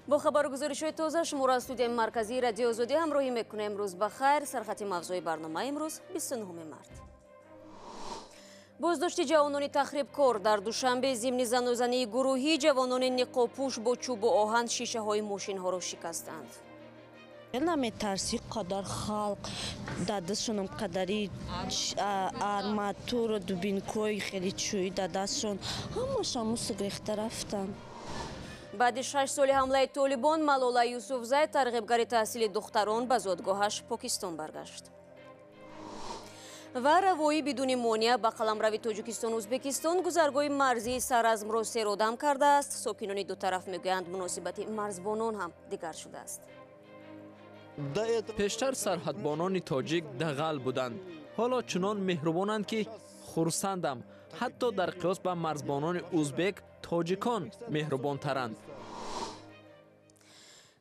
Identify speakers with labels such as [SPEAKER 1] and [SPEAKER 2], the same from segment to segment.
[SPEAKER 1] با خبر و گزارش‌های تازه شما را از استودیوی مرکزی رادیو آزادی همراهی می‌کنیم. امروز بخیر. سرخط موضوع برنامه امروز 29 مارت. بازداشت جوانان تخریبکار در دوشنبه ضمن زنازنی گروهی جوانان نقاب‌پوش با چوب و آهن شیشه‌های ماشین‌ها را شکستند.
[SPEAKER 2] نمی‌ترسی قدر خلق دستشون قدری آرماتور دوبینکوی خیلی چوی دستشون همشون گریخته رفتن.
[SPEAKER 1] بعد 6 سال حمله طالبان ملولا یوسفزی ترغیبگری تحصیل دختران به زادگاهش پاکستان برگشت. و روایی بدون مانع به قلمرو تاجیکستان و ازبکستان گذرگاه مرزی سرازم را سرودم کرده است. ساکنان دو طرف میگویند مناسبت مرزبانان هم دیگر شده است.
[SPEAKER 3] پیشتر سرحدبانان تاجیک دغل بودند، حالا چنان مهربانند که خرسندم. حتی در قیاس به مرزبانان ازبک تاجیکان مهربان ترند.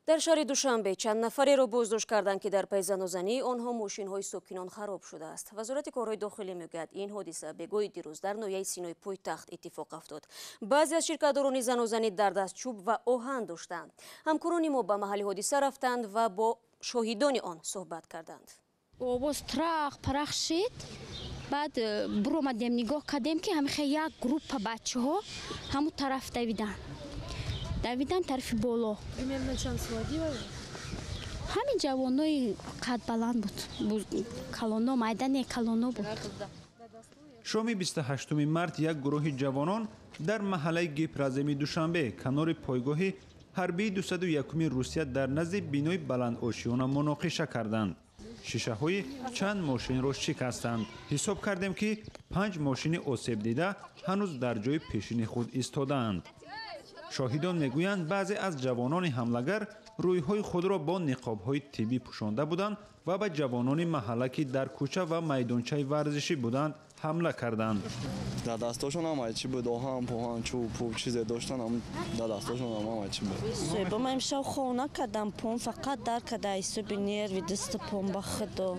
[SPEAKER 1] در شهر دوشنبه چند نفری را بازداشت کردند که در پی زنازنی آنها ماشین‌های ساکنان خراب شده است. وزارت کارهای داخلی میگوید این حادثه به گوی دیروز در ناحیه سینای پایتخت اتفاق افتاد. بعضی از شرکت‌داران زنازنی در دست چوب و آهن داشتند. همکاران ما به محل حادثه رفتند و با شاهدان آن صحبت کردند.
[SPEAKER 4] آواز ترق پرق شد. بعد برو آمدیم نگاه کردیم که همیشه یک گروپ بچه‌ها همون طرف دویدن طرف بالا. همین جوانای قد بلند بود. کلانو میدان کلانو بود.
[SPEAKER 5] شام 28 مارت یک گروه جوانان در محله گیپرازمی دوشنبه کنار پایگاه حربی 201 روسیه در نزد بینای بلند آشیانه مناقشه کردند. شیشه های چند ماشین را شکستند. حساب کردیم که 5 ماشین آسیب دیده هنوز در جای پیشین خود ایستادند. شاهدان میگویند بعضی از جوانان حمله‌گر رویهای خود را با نقاب‌های طبی پوشانده بودند و به جوانان محله که در کوچه و میدانچه ورزشی بودند حمله کردند.
[SPEAKER 6] در دستاشون هم چی بود؟ آهن، پوهن، چوب چیزی داشتن هم در دستاشون هم چی بود؟
[SPEAKER 2] با من امشب خونه کردم پون فقط در کده ایسو بینیر و دست پون بخدا.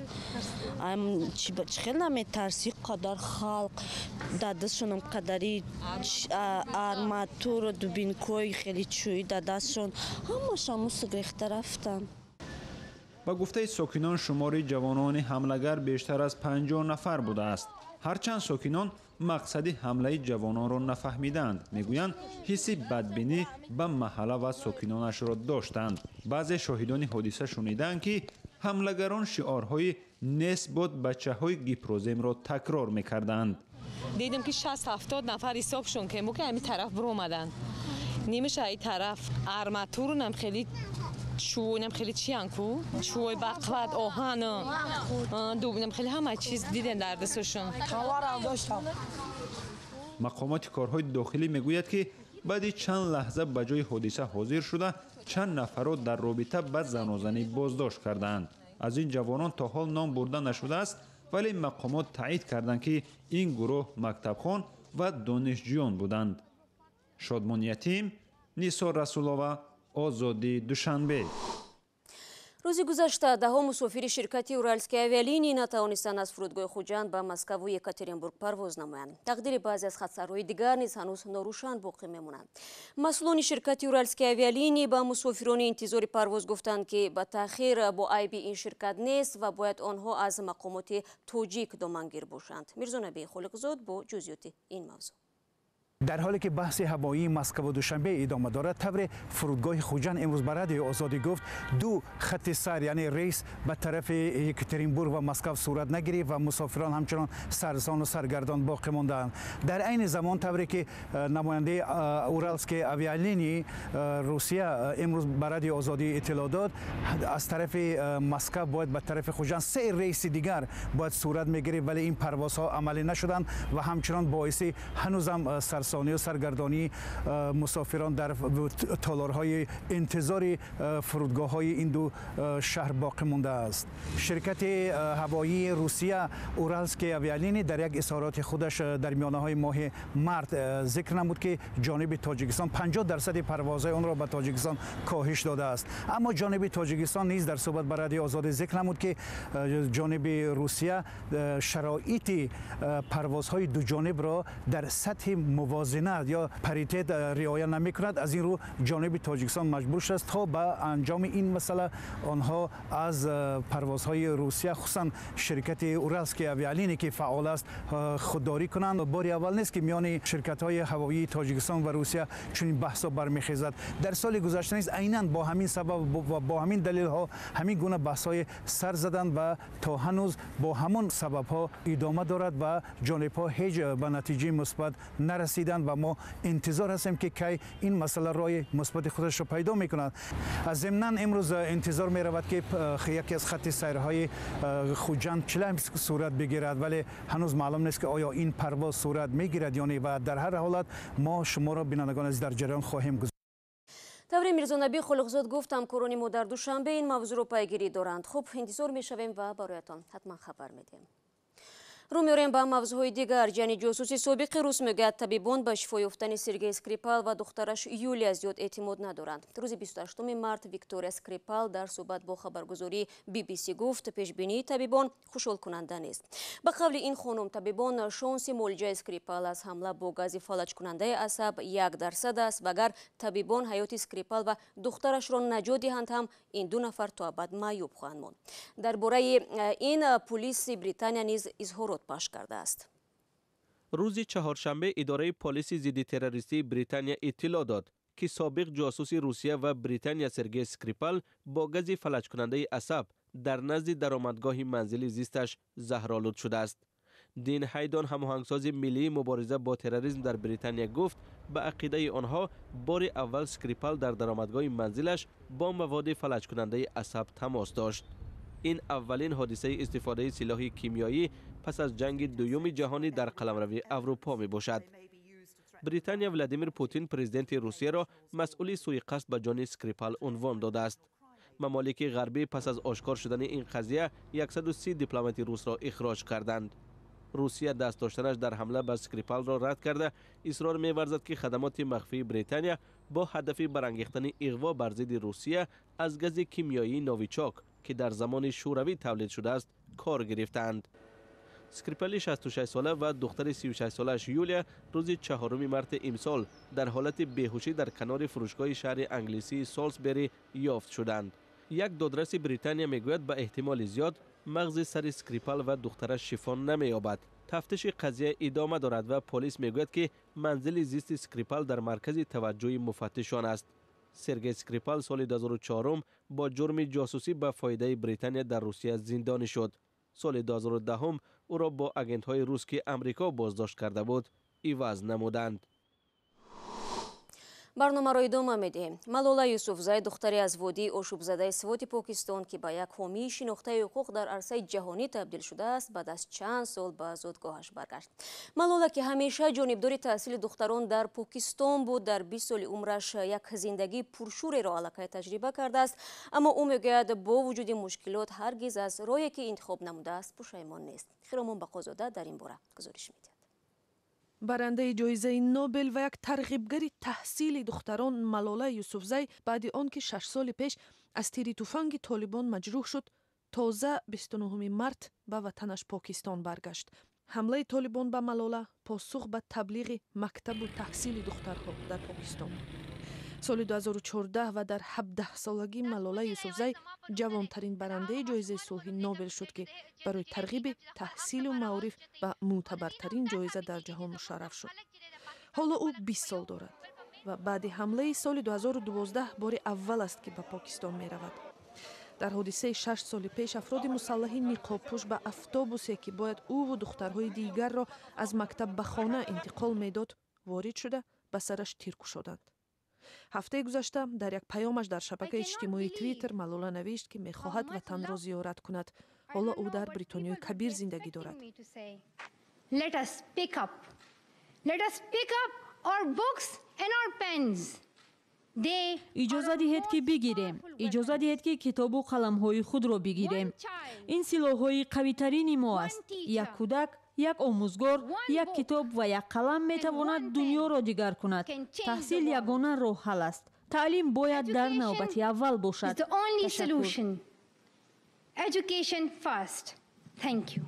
[SPEAKER 2] خیلی نمی‌ترسی قدر خلق دستشون قدری آرماتور دوبینکوی خیلی چوی دستشون همشون گریخته رفتن.
[SPEAKER 5] با گفته ساکنان شمار جوانان حمله‌گر بیشتر از 50 نفر بوده است. هرچند ساکنان مقصد حمله جوانان را نفهمیدند. میگویند حس بدبینی به محله و ساکنانش را داشتند. بعضی شاهدان حادثه شنیدند که حمله‌گران شعارهای نسبت بچه‌های گیپروزم را تکرار می‌کردند.
[SPEAKER 7] دیدم که 60-70 نفر حساب شون که همین طرف برو اومدن. نیمش این طرف آرماتور هم خیلی چوبونم خیلی چی انکو چوب بقلد آهن دوبینم خیلی همه چیز دیدن در دستشون.
[SPEAKER 5] مقامات کارهای داخلی میگوید که بعد چند لحظه به جای حادثه حاضر شده چند نفر را در رابطه با زنازنی بازداشت کردند. از این جوانان تا حال نام برده نشده است، ولی مقامات تایید کردند که این گروه مکتبخوان و دانشجویان بودند. شادمان یتیم، نیسار رسولова، آزادی دوشنبه.
[SPEAKER 1] روز گذشته ده مسافر شرکت اورالسکی اویالینی نتوانستند از فرودگاه خوجند به مسکو و یکاترینبورگ پرواز نمایند. تقدیر بعضی از خطرهای دیگر نیز هنوز ناروشن باقی میمونند. مسئولان شرکت اورالسکی اویالینی به مسافران انتظار پرواز گفتند که به تأخیر با عیب این شرکت نیست و باید آنها از مقامات تاجیک دامنگیر باشند. میرزا نبی خالقزاد با جزئیات این موضوع.
[SPEAKER 8] در حالی که بحث هوایی مسکو و دوشنبه ادامه دارد، طور فرودگاه خوجند امروز به رادیو آزادی گفت 2 خط سر یعنی ریس به طرف یکاترینبورگ و مسکو صورت نگرفت و مسافران همچنان سرسان و سرگردان باقی ماندند. در عین زمان طوری که نماینده اورالسکی اویالینی روسیه امروز به رادیو آزادی اطلاع داد، از طرف مسکو باید به طرف خوجند 3 ریس دیگر باید صورت میگرفت، ولی این پروازها عملی نشدند و همچنان باعث هنوزم سرسانی و سرگردانی مسافران در تالارهای انتظار فرودگاه‌های این دو شهر باقی مانده است. شرکت هوایی روسیه اورالسکی اویالینی در یک اظهارات خودش در میانه‌های ماه مارت ذکر نمود که جانب تاجیکستان 50% پروازهای آن را به تاجیکستان کاهش داده است. اما جانب تاجیکستان نیز در صحبت با رادیو آزادی ذکر نمود که جانب روسیه شرایط پروازهای دو جانب را در سطح موازنه یا پریتیت رعایت نمیکند، از این رو جانب تاجیکستان مجبور است تا به انجام این مسئله آنها از پروازهای روسیه خصوصا شرکت اورالسکی آویالینی که فعال است خودداری کنند. بار اول نیست که میان شرکت‌های هوایی تاجیکستان و روسیه چنین بحثا برمیخیزد. در سال گذشته نیز عیناً با همین سبب و با همین دلیل ها همین گونه بحث‌های سر زدند و تا هنوز با همون سبب ها ادامه دارد و جانب ها هیچ به نتیجه مثبت نرسیدند و ما انتظار هستیم که کی این مسئله رای مثبت خودش را پیدا میکند. از ضمناً امروز انتظار می رود که یکی از خط سیرهای خوجند چلم صورت بگیرد، ولی هنوز معلوم نیست که آیا این پرواز صورت میگیرد یا نه و در هر حالت ما شما را بینندگان از در جریان خواهیم گذاشت.
[SPEAKER 1] тавре мирзонабӣ хулуқзод гуфт ҳамкорони мо дар душанбе ин мавзӯъро пайгирӣ доранд. хуб, интизор мешавем ва бароятон ҳатман хабар медиҳем. рӯ меорем ба мавзӯъҳои дигар. ҷани ҷосуси собиқи рус мегӯяд табибон ба шифо ёфтани Сергей Скрипал ва духтараш Юлия зиёд эътимод надоранд. рӯзи 28 март Виктория Скрипал дар суҳбат бо хабаргузории BBC гуфт пешбинии табибон хушҳолкунанда нест. ба қавли ин хонум, табибон шонси муолиҷаи Скрипал аз ҳамла бо гази фалаҷкунандаи асаб 1% аст ва агар табибон ҳаёти Скрипал ва духтарашро наҷот диҳанд ҳам ин ду нафар то абад маъюб хоҳанд монд. дар бораи ин пулиси Британия низ изҳорот паш кардааст.
[SPEAKER 3] рӯзи чаҳоршанбе идораи полиси зидди террористии Британия иттилоъ дод ки собиқ ҷосуси Русия ва Британия Сергей Скрипал бо гази фалаҷкунандаи асаб дар назди даромадгоҳи манзили зисташ заҳролуд шудааст. Дин Ҳайдон, ҳамоҳангсози миллии мубориза бо терроризм дар Британия гуфт ба ақидаи онҳо бори аввал Скрипал дар даромадгоҳи манзилаш бо маводи фалаҷкунандаи асаб тамос дошт. ин аввалин ҳодисаи истифодаи силоҳи кимиёӣ пас аз ҷанги дуюми ҷаҳонӣ дар қаламравии Аврупо мебошад. Британия Владимир Путин президенти Русияро масъули суиқасд ба ҷони Скрипал унвон додааст. мамолики ғарбӣ пас аз ошкор шудани ин қазия 130 дипломати русро ихроҷ карданд. русия даст доштанаш дар ҳамла ба Скрипалро рад карда исрор меварзад ки хадамоти махфии Британия бо ҳадафи барангехтани иғво бар зидди Русия аз гази кимиёии новичок ки дар замони шӯравӣ тавлид шудааст кор гирифтаанд. Скрипали 66 сола ва духтари 36 солааш Юлия рӯзи 4 марти имсол дар ҳолати беҳушӣ дар канори фурӯшгоҳи шаҳри англисии Солсбери ёфт шуданд. як додраси Британия мегӯяд ба эҳтимоли зиёд мағзи сари Скрипал ва духтараш шифо намеёбад. тафтиши қазия идома дорад ва полис мегӯяд ки манзили зисти Скрипал дар маркази таваҷҷӯҳи муфаттишон аст. Сергей Скрипал соли 2004 бо ҷурми ҷосусӣ ба фоидаи Британия дар Русия зиндонӣ шуд. соли 2010 ӯро бо агентҳои рус ки Амрико боздошт карда буд иваз намуданд.
[SPEAKER 1] барномаро идома медиҳем. Малола Юсуфзай, духтаре аз водии ошӯбзадаи Своти Покистон ки ба як ҳомии шинохтаи ҳуқуқ дар арсаи ҷаҳонӣ табдил шудааст, баъд аз чанд сол ба зодгоҳаш баргашт. Малола ки ҳамеша ҷонибдори таҳсили духтарон дар Покистон буд, дар 20 соли умраш як зиндагии пуршӯреро аллакай таҷриба кардааст, аммо ӯ мегӯяд бо вуҷуди мушкилот ҳаргиз аз роҳе ки интихоб намудааст пушаймон нест. Хиромон Бақозода дар ин бора гузориш медиҳад.
[SPEAKER 9] барандаи ҷоизаи Нобел ва як тарғибгари таҳсили духтарон Малола Юсуфзай баъди он ки 6 соли пеш аз тири туфанги толибон маҷрӯҳ шуд, тоза 29 март ба ватанаш Покистон баргашт. ҳамлаи толибон ба Малола посух ба таблиғи мактабу таҳсили духтарҳо дар Покистон. соли 2014 ва дар 17-солагӣ Малола Юсуфзай ҷавонтарин барандаи ҷоизаи сулҳи Нобел шуд ки барои тарғиби таҳсилу маъриф ба мӯътабартарин ҷоиза дар ҷаҳон мушарраф шуд. ҳоло ӯ 20 сол дорад ва баъди ҳамлаи соли 2012 бори аввал аст ки ба Покистон меравад. дар ҳодисаи 6 соли пеш афроди мусаллаҳи ниқобпӯш ба автобусе ки бояд ӯву духтарҳои дигарро аз мактаб ба хона интиқол медод ворид шуда ба сараш тир кушоданд. ҳафтаи гузашта дар як паёмаш дар шабакаи иҷтимоии Twitter Малола навишт ки мехоҳад ватанро зиёрат кунад. ҳоло ӯ дар Бритониёи Кабир зиндагӣ дорад.
[SPEAKER 10] Let us pick up our books and our pens.
[SPEAKER 11] иҷоза диҳед ки бигирем, иҷоза диҳед ки китобу қаламҳои худро бигирем. ин силоҳҳои қавитарини мо аст. як кӯдак, як омӯзгор, як китоб ва як қалам метавонад дунёро дигар кунад. таҳсил ягона роҳ ҳал аст. таълим бояд дар навбати аввал бошад.
[SPEAKER 10] Education first. Thank you.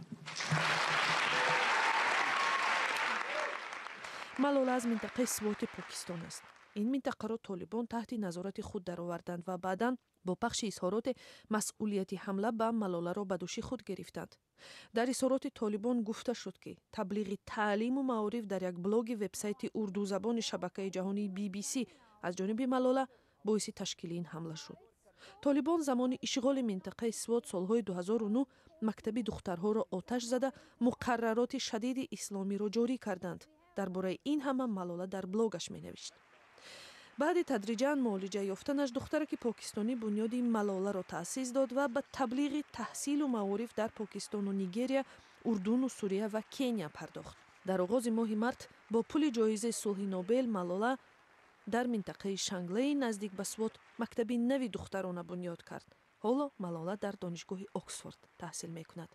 [SPEAKER 9] малола аз минтақаи своти покистон аст. ин минтақаро толибон таҳти назорати худ дароварданд ва баъдан бо пахши изҳороте масъулияти ҳамла ба малоларо ба дӯши худ гирифтанд. дар изҳороти толибон гуфта шуд ки таблиғи таълиму маориф дар як блоги вебсайти урдузабони шабакаи ҷаҳонии BBC аз ҷониби малола боиси ташкили ин ҳамла шуд. толибон замони ишғоли минтақаи свот солҳои 2009 мактаби духтарҳоро оташ зада муқаррароти шадиди исломиро ҷорӣ карданд. дар бораи ин ҳама малола дар блогаш менавишт. баъди тадриҷан муолиҷа ёфтанаш духтараки покистонӣ бунёди малоларо таъсис дод ва ба таблиғи таҳсилу маориф дар покистону нигерия, урдуну сурия ва кения пардохт. дар оғози моҳи март бо пули ҷоизаи сулҳи нобел малола дар минтақаи шанглей наздик ба свот мактаби нави духтарона бунёд кард. ҳоло малола дар донишгоҳи оксфорд таҳсил мекунад.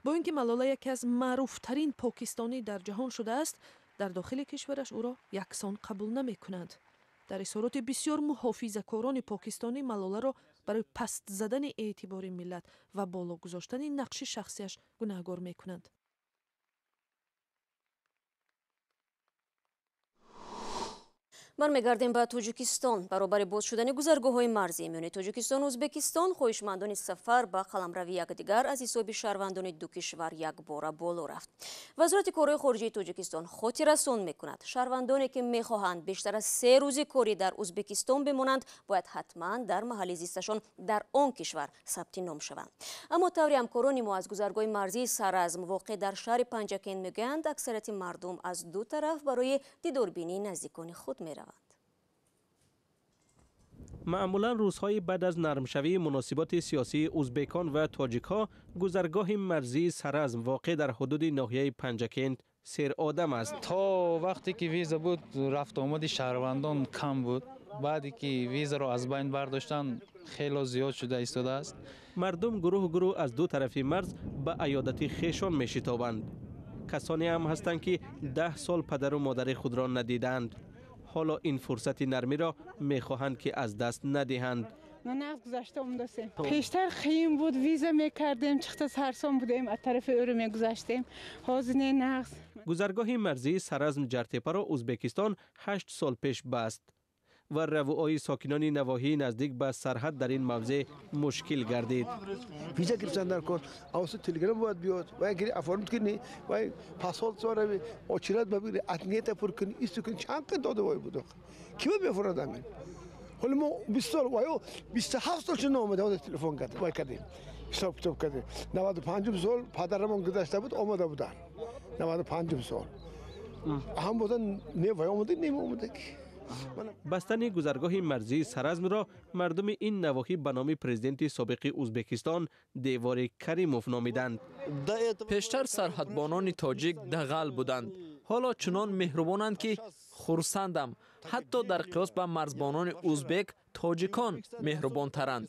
[SPEAKER 9] бо ин ки малола яке аз маъруфтарин покистонӣ дар ҷаҳон шудааст, дар дохили кишвараш ӯро яксон қабул намекунанд. дар изҳороти бисёр муҳофизакорони покистонӣ малоларо барои паст задани эътибори миллат ва боло гузоштани нақши шахсияш гунаҳгор мекунанд.
[SPEAKER 1] бармегардем ба тоҷикистон. баробари боз шудани гузаргоҳҳои марзии миёни тоҷикистону ӯзбекистон хоҳишмандони сафар ба қаламрави якдигар аз ҳисоби шаҳрвандони ду кишвар якбора боло рафт. вазорати корҳои хориҷии тоҷикистон хотиррасон мекунад шаҳрвандоне ки мехоҳанд бештар аз 3 рӯзи корӣ дар ӯзбекистон бимонанд бояд ҳатман дар маҳалли зисташон дар он кишвар сабти ном шаванд. аммо таври ҳамкорони мо аз гузаргоҳи марзии Саразм воқеъ дар шаҳри Панҷакен мегӯянд аксарияти мардум аз ду тараф барои дидорбинии наздикони худ мераванд.
[SPEAKER 3] معمولا روزهای بعد از نرمشوی مناسبات سیاسی ازبکان و تاجیک‌ها گذرگاه مرزی سرازم واقع در حدود ناحیه پنجکند سیر آدم است.
[SPEAKER 12] تا وقتی که ویزا بود رفت آمد شهروندان کم بود. بعدی که ویزا رو از بین برداشتن خیلی زیاد شده ایستاده است.
[SPEAKER 3] مردم گروه از دو طرف مرز به عیادت خویشان می‌شتابند. کسانی هم هستند که 10 سال پدر و مادر خود را ندیدند. حالا این فرصت نرمی را میخواهند که از دست ندهند.
[SPEAKER 13] ما نقد گذشته اومدیم. پیشتر خیم بود ویزا میکردیم چخت سرسام بودیم از طرف او رو میگذاشتیم. هازینه نقد.
[SPEAKER 3] گذرگاه مرزی سرازم جرتپا را ازبکستان 8 سال پیش بست و رووهای ساکنان نواحی نزدیک به سرحد در این موضع مشکل گردید.
[SPEAKER 14] ویزا گرفتن در کار اواسط تلگرام باید بیاد و اگر افراد کنی و پاسپورت سواره آچیلات ببری اتنیت پر کنی ایستو کنی چند قد داده وای بود کی بفراد همین حالا ما 20 سال و 27 سال شده اومده تلفن کرد وای کردیم حساب کتاب کرده 95 سال پدرم گذشته بود آمده بودن 95 سال هم بودن نه وای اومده نمی اومده
[SPEAKER 3] بستن گذرگاه مرزی سرازم را مردم این نواحی به نام پرزیدنت سابق ازبکستان دیوار کریموف نامیدند.
[SPEAKER 15] پیشتر سرحدبانان تاجیک دغل بودند. حالا چنان مهربانند که خرسندم. حتی در قیاس به مرزبانان ازبک تاجیکان مهربان ترند.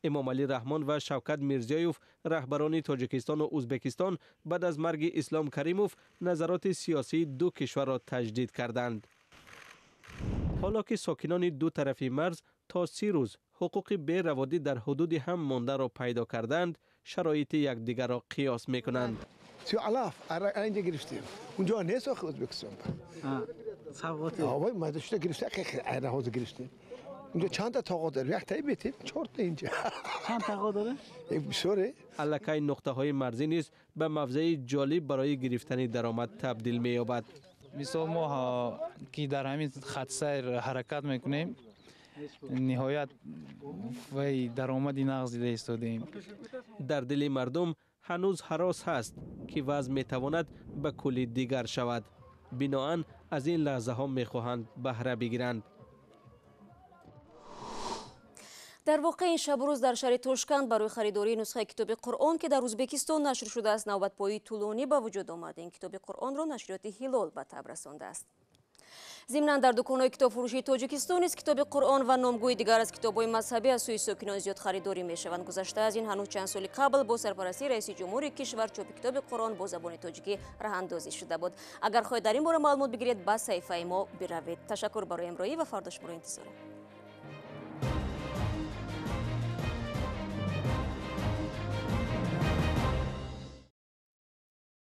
[SPEAKER 3] امام علی رحمان و شوکت میرزیایوف رهبران تاجیکستان و ازبکستان بعد از مرگ اسلام کریموف نظرات سیاسی دو کشور را تجدید کردند. حالا که ساکنان دو طرف مرز تا 30 روز حقوق بی‌روادی در حدود هم مانده را پیدا کردند، شرایط یکدیگر را قیاس می‌کنند.
[SPEAKER 14] تو علاف اینجا گرفتیم. اونجا نیست آخه ازبکستان.
[SPEAKER 16] سوغاتی.
[SPEAKER 14] آوای ما داشته گرفتیم خیلی ایرهاز گرفتیم. اونجا چند تا تاقا داره؟ یک تایی بیتیم 4 تا اینجا.
[SPEAKER 16] چند تاقا داره؟
[SPEAKER 14] یک بسیاره.
[SPEAKER 3] الکی نقطه‌های مرزی نیز به موضع جالب برای گرفتن درآمد تبدیل می‌یابد.
[SPEAKER 12] مثلا ما که در همین خط سیر حرکت میکنیم نهایت و درآمدی نقصی ایستادیم.
[SPEAKER 3] در دل مردم هنوز هراس هست که وضع میتواند به کلی دیگر شود. بناهن از این لحظه ها میخواهند بهره بگیرند.
[SPEAKER 1] در واقع این شب و روز در شهر توشکند برای خریداری نسخه کتاب قرآن که در ازبکستان نشر شده است نوبت پایی طولانی به وجود آمده. این کتاب قرآن را نشریات هلال به تب رسانده است. ضمناً در دکان‌های کتابفروشی تاجیکستان نیز کتاب قرآن و نامگوی دیگر از کتاب‌های مذهبی از سوی ساکنان زیاد خریداری می‌شوند. گذشته از این هنوز چند سال قبل با سرپرستی رئیس جمهور کشور چاپ کتاب قرآن با زبان تاجیکی راه‌اندازی شده بود. اگر خواهید در این باره معلومات بگیرید با صفحه ما بروید. تشکر برای امروزی و فرداش برای انتظار.